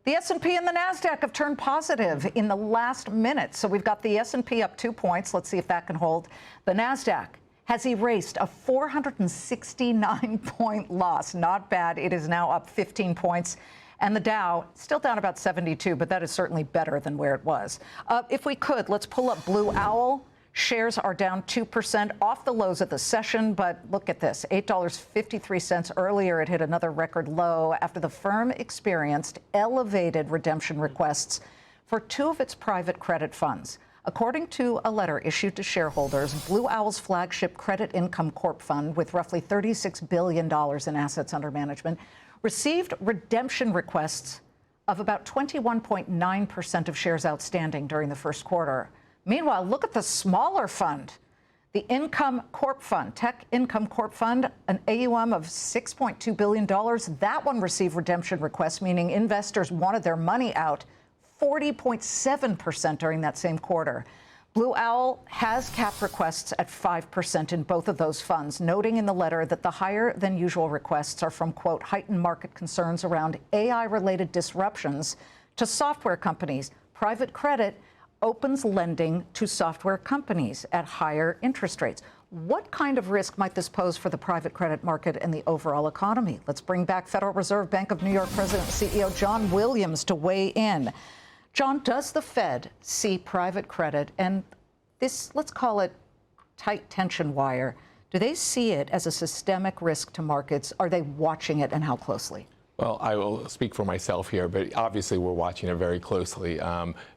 The S&P and the NASDAQ have turned positive in the last minute. So we've got the S&P up 2 points. Let's see if that can hold. The NASDAQ has erased a 469-point loss. Not bad. It is now up 15 points. And the Dow, still down about 72, but that is certainly better than where it was. If we could, let's pull up Blue Owl. Shares are down 2% off the lows of the session, but look at this, $8.53 earlier. It hit another record low after the firm experienced elevated redemption requests for 2 of its private credit funds. According to a letter issued to shareholders, Blue Owl's flagship Credit Income Corp fund, with roughly $36 billion in assets under management, received redemption requests of about 21.9% of shares outstanding during the first quarter. Meanwhile, look at the smaller fund, the Income Corp Fund, Tech Income Corp Fund, an AUM of $6.2 billion. That one received redemption requests, meaning investors wanted their money out 40.7% during that same quarter. Blue Owl has capped requests at 5% in both of those funds, noting in the letter that the higher than usual requests are from, quote, heightened market concerns around AI-related disruptions to software companies. Private credit opens lending to software companies at higher interest rates. What kind of risk might this pose for the private credit market and the overall economy? Let's bring back Federal Reserve Bank of New York President and CEO John Williams to weigh in. John, does the Fed see private credit and this, let's call it tight tension wire, do they see it as a systemic risk to markets? Are they watching it, and how closely? Well, I will speak for myself here, but obviously we're watching it very closely.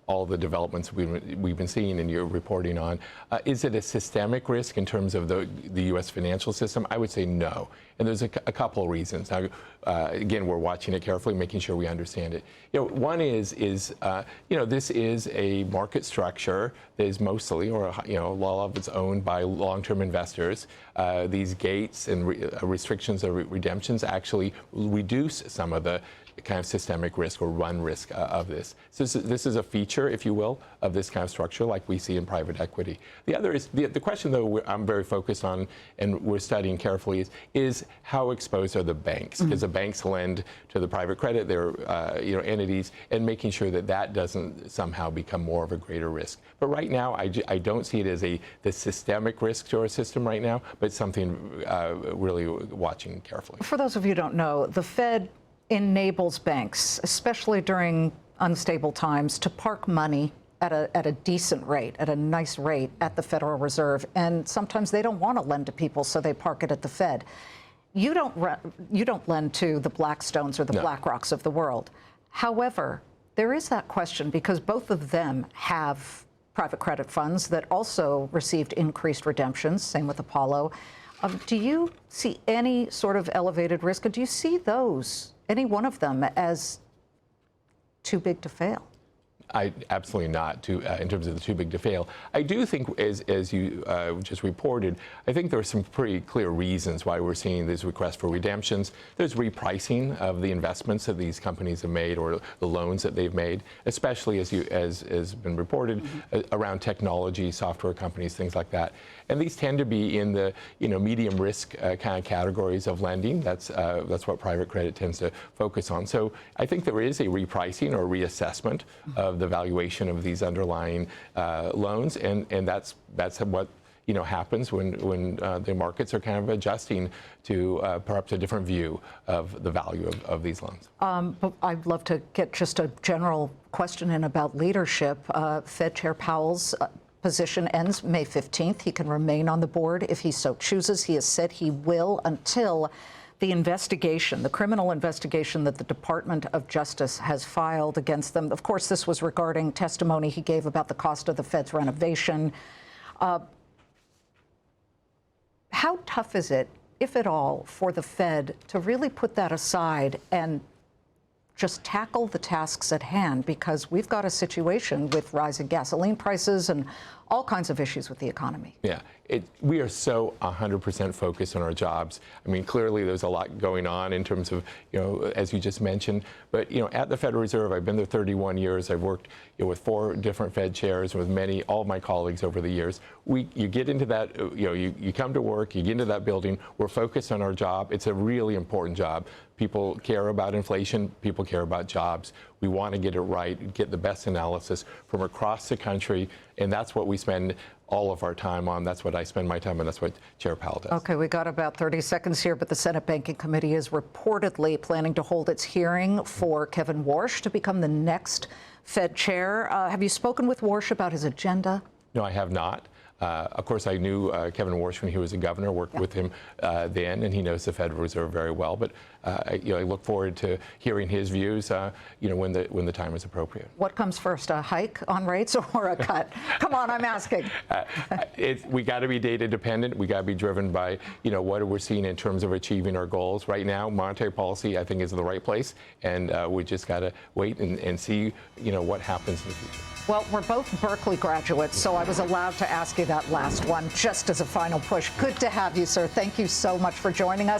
All the developments we've been seeing and you're reporting on. Is it a systemic risk in terms of the U.S. financial system? I would say no. And there's a couple of reasons. Now, again, we're watching it carefully, making sure we understand it. One is this is a market structure that is mostly, or a lot of it's owned by long-term investors. These gates and restrictions of redemptions actually reduce some of the kind of systemic risk or run risk of this. So this is a feature, if you will, of this kind of structure like we see in private equity. The other is, the question though I'm very focused on and we're studying carefully is how exposed are the banks? Because the banks lend to the private credit, their entities, and making sure that that doesn't somehow become more of a greater risk. But right now, I don't see it as the systemic risk to our system right now, but something really watching carefully. For those of you who don't know, the Fed enables banks, especially during unstable times, to park money at a decent rate, at a nice rate at the Federal Reserve. And sometimes they don't want to lend to people, so they park it at the Fed. You don't lend to the Blackstones or the BlackRocks of the world. However, there is that question because both of them have private credit funds that also received increased redemptions, same with Apollo. Do you see any sort of elevated risk? Or do you see those, any one of them, as too big to fail? Absolutely not, in terms of the too big to fail. I do think, as you just reported, I think there are some pretty clear reasons why we're seeing these requests for redemptions. There's repricing of the investments that these companies have made or the loans that they've made, especially as has been reported around technology, software companies, things like that. And these tend to be in the medium risk kind of categories of lending. That's what private credit tends to focus on. So I think there is a repricing or reassessment of the valuation of these underlying loans, and that's what happens when the markets are kind of adjusting to perhaps a different view of the value of these loans. But I'd love to get just a general question in about leadership. Fed Chair Powell's position ends May 15th. He can remain on the board if he so chooses. He has said he will until the investigation, the criminal investigation that the Department of Justice has filed against them. Of course, this was regarding testimony he gave about the cost of the Fed's renovation. How tough is it, if at all, for the Fed to really put that aside and just tackle the tasks at hand? Because we've got a situation with rising gasoline prices and all kinds of issues with the economy. Yeah, we are so 100% focused on our jobs. I mean, clearly there's a lot going on in terms of, as you just mentioned, but, at the Federal Reserve, I've been there 31 years. I've worked with 4 different Fed chairs, with all of my colleagues over the years. You get into that, you come to work, you get into that building, we're focused on our job. It's a really important job. People care about inflation. People care about jobs. We want to get it right, get the best analysis from across the country, and that's what we spend all of our time on. That's what I spend my time on. That's what Chair Powell does. Okay, we got about 30 seconds here, but the Senate Banking Committee is reportedly planning to hold its hearing for Kevin Warsh to become the next Fed chair. Have you spoken with Warsh about his agenda? No, I have not. Of course, I knew Kevin Warsh when he was a governor, worked with him then, and he knows the Federal Reserve very well. But I look forward to hearing his views, when the time is appropriate. What comes first, a hike on rates or a cut? Come on, I'm asking. We got to be data dependent. We got to be driven by, what we're seeing in terms of achieving our goals. Right now, monetary policy, I think, is in the right place, and we just got to wait and see, what happens in the future. Well, we're both Berkeley graduates, so I was allowed to ask you that last one just as a final push. Good to have you, sir. Thank you so much for joining us.